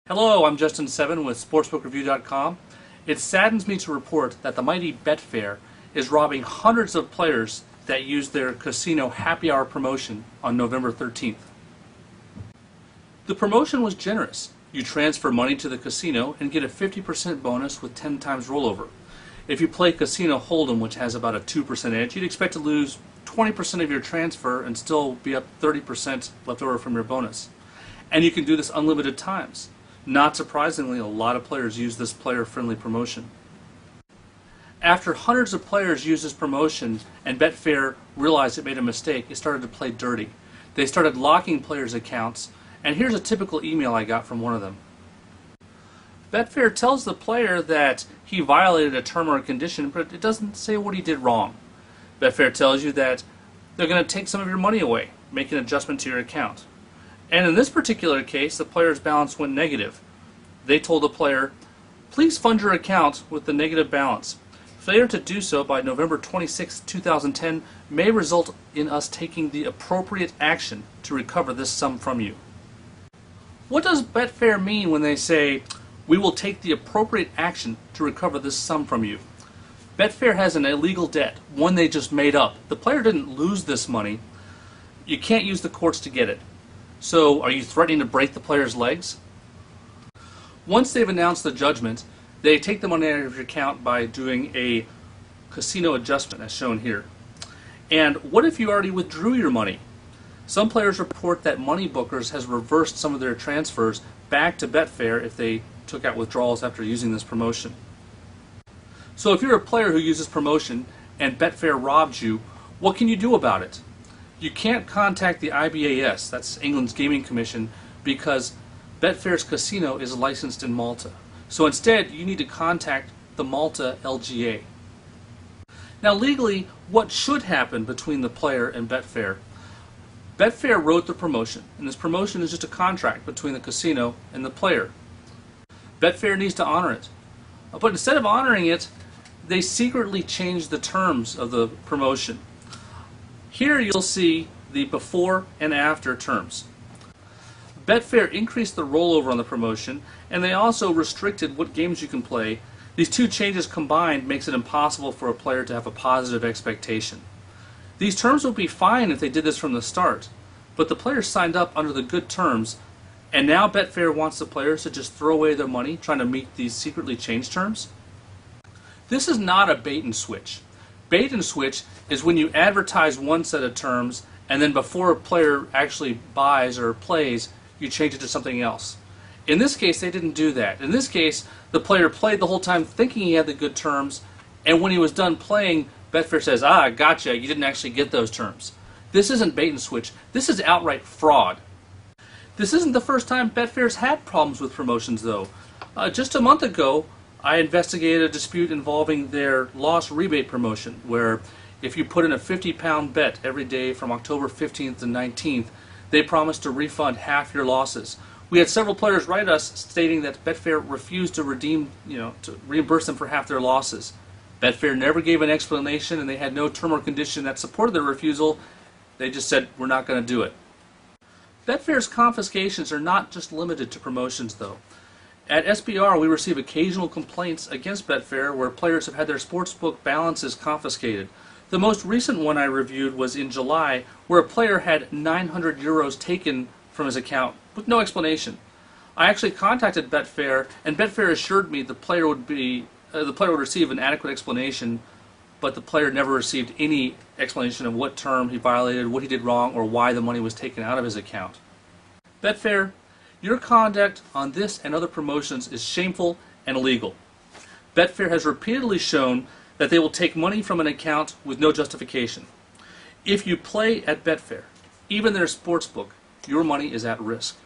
Hello, I'm Justin Seven with SportsbookReview.com. It saddens me to report that the mighty Betfair is robbing hundreds of players that used their casino happy hour promotion on November 13th. The promotion was generous. You transfer money to the casino and get a 50% bonus with 10 times rollover. If you play Casino Hold'em, which has about a 2% edge, you'd expect to lose 20% of your transfer and still be up 30% left over from your bonus. And you can do this unlimited times. Not surprisingly, a lot of players use this player-friendly promotion. After hundreds of players used this promotion and Betfair realized it made a mistake, it started to play dirty. They started locking players' accounts, and here's a typical email I got from one of them. Betfair tells the player that he violated a term or a condition, but it doesn't say what he did wrong. Betfair tells you that they're going to take some of your money away, make an adjustment to your account. And in this particular case, the player's balance went negative. They told the player, please fund your account with the negative balance. Failure to do so by November 26, 2010 may result in us taking the appropriate action to recover this sum from you. What does Betfair mean when they say, we will take the appropriate action to recover this sum from you? Betfair has an illegal debt, one they just made up. The player didn't lose this money. You can't use the courts to get it. So, are you threatening to break the player's legs? Once they've announced the judgment, they take the money out of your account by doing a casino adjustment, as shown here. And what if you already withdrew your money? Some players report that Moneybookers has reversed some of their transfers back to Betfair if they took out withdrawals after using this promotion. So if you're a player who uses promotion and Betfair robbed you, what can you do about it? You can't contact the IBAS, that's England's Gaming Commission, because Betfair's casino is licensed in Malta. So instead, you need to contact the Malta LGA. Now legally, what should happen between the player and Betfair? Betfair wrote the promotion, and this promotion is just a contract between the casino and the player. Betfair needs to honor it. But instead of honoring it, they secretly changed the terms of the promotion. Here you'll see the before and after terms. Betfair increased the rollover on the promotion, and they also restricted what games you can play. These two changes combined makes it impossible for a player to have a positive expectation. These terms would be fine if they did this from the start, but the players signed up under the good terms, and now Betfair wants the players to just throw away their money trying to meet these secretly changed terms. This is not a bait and switch. Bait and switch is when you advertise one set of terms and then before a player actually buys or plays, you change it to something else. In this case, they didn't do that. In this case, the player played the whole time thinking he had the good terms, and when he was done playing, Betfair says, gotcha, you didn't actually get those terms. This isn't bait and switch. This is outright fraud. This isn't the first time Betfair's had problems with promotions, though. Just a month ago, I investigated a dispute involving their loss rebate promotion, where if you put in a £50 bet every day from October 15th to 19th, they promised to refund half your losses. We had several players write us stating that Betfair refused to to reimburse them for half their losses. Betfair never gave an explanation, and they had no term or condition that supported their refusal. They just said, we're not going to do it. Betfair's confiscations are not just limited to promotions, though. At SBR, we receive occasional complaints against Betfair where players have had their sportsbook balances confiscated. The most recent one I reviewed was in July, where a player had 900 euros taken from his account with no explanation. I actually contacted Betfair, and Betfair assured me the player would receive an adequate explanation, but the player never received any explanation of what term he violated, what he did wrong, or why the money was taken out of his account. Betfair, your conduct on this and other promotions is shameful and illegal. Betfair has repeatedly shown that they will take money from an account with no justification. If you play at Betfair, even their sportsbook, your money is at risk.